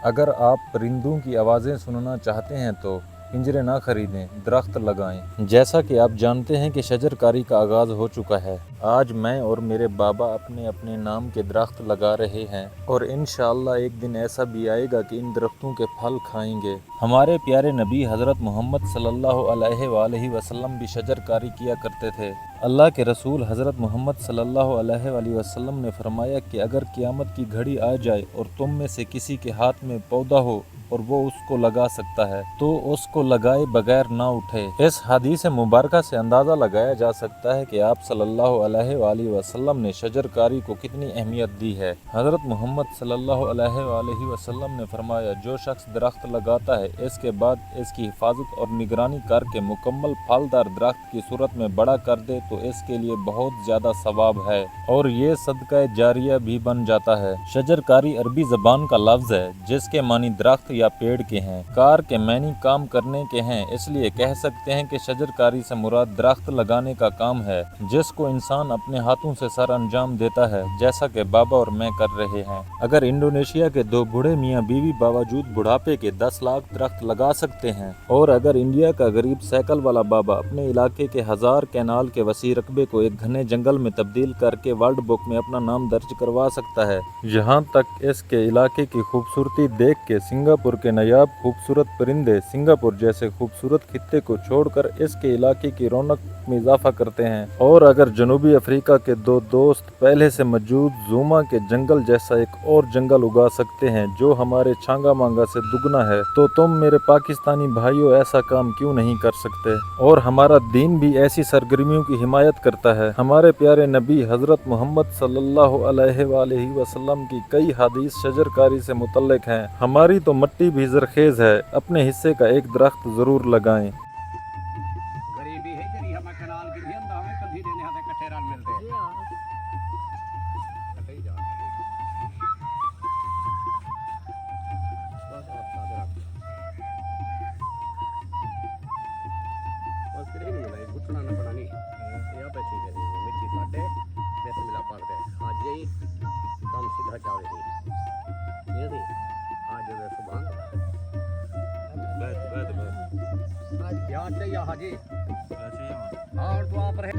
اگر آپ پرندوں کی آوازیں سننا چاہتے ہیں تو پنجرے نہ خریدیں، درخت لگائیں۔ جیسا کہ آپ جانتے ہیں کہ شجر کاری کا آغاز ہو چکا ہے۔ آج میں اور میرے بابا اپنے اپنے نام کے درخت لگا رہے ہیں، اور انشاءاللہ ایک دن ایسا بھی آئے گا کہ ان درختوں کے پھل کھائیں گے۔ ہمارے پیارے نبی حضرت محمد صلی اللہ علیہ وآلہ وسلم بھی شجر کاری کیا کرتے تھے۔ اللہ کے رسول حضرت محمد صلی اللہ علیہ وآلہ وسلم نے فرمایا کہ اگر قیامت کی گھڑی آ جائے اور تم میں سے کسی کے ہاتھ میں پودا ہو اور وہ اس کو لگا سکتا ہے تو اس کو لگائے بغیر نہ اٹھے۔ اس حدیث مبارکہ سے اندازہ لگایا جا سکتا ہے کہ آپ صلی اللہ علیہ وآلہ وسلم نے شجر کاری کو کتنی اہمیت دی ہے۔ حضرت محمد صلی اللہ علیہ وآلہ وسلم نے فرمایا، جو شخص درخت لگاتا ہے اس کے بعد اس کی حفاظت اور نگرانی کر کے مکمل پھلدار درخت کی صورت میں بڑا کر دے تو اس کے لیے بہت زیادہ ثواب ہے اور یہ صدقہ جاریہ بھی بن جاتا ہے۔ شجر کاری عربی زبان کا لفظ ہے جس کے معنی درخت یا پیڑ کے ہیں۔ کار کے معنی کام کرنے کے ہیں، اس لیے کہہ سکتے ہیں کہ شجر کاری سے مراد درخت لگانے کا کام ہے جس کو انسان اپنے ہاتھوں سے سر انجام دیتا ہے، جیسا کہ بابا اور میں کر رہے ہیں۔ اگر انڈونیشیا کے دو بوڑھے میاں بیوی باوجود بڑھاپے کے 10 لاکھ درخت لگا سکتے ہیں، اور اگر انڈیا کا غریب سائیکل والا بابا اپنے علاقے کے 1000 کینال کے وسیع رقبے کو ایک گھنے جنگل میں تبدیل کر کے ورلڈ بک میں اپنا نام درج کروا سکتا ہے، یہاں تک اس کے علاقے کی خوبصورتی دیکھ کے سنگاپور کے نایاب خوبصورت پرندے سنگاپور جیسے خوبصورت خطے کو چھوڑ کر اس کے علاقے کی رونق میں اضافہ کرتے ہیں، اور اگر جنوبی افریقہ کے دو دوست پہلے سے موجود زوما کے جنگل جیسا ایک اور جنگل اگا سکتے ہیں جو ہمارے چھانگا مانگا سے دگنا ہے، تو تم میرے پاکستانی بھائیوں ایسا کام کیوں نہیں کر سکتے؟ اور ہمارا دین بھی ایسی سرگرمیوں کی حمایت کرتا ہے۔ ہمارے پیارے نبی حضرت محمد صلی اللہ علیہ وآلہ وسلم کی کئی حدیث شجر کاری سے متعلق ہیں۔ ہماری تو مٹی بھی زرخیز ہے، اپنے حصے کا ایک درخت ضرور لگائیں۔ حاجی اور دعا پر ہے۔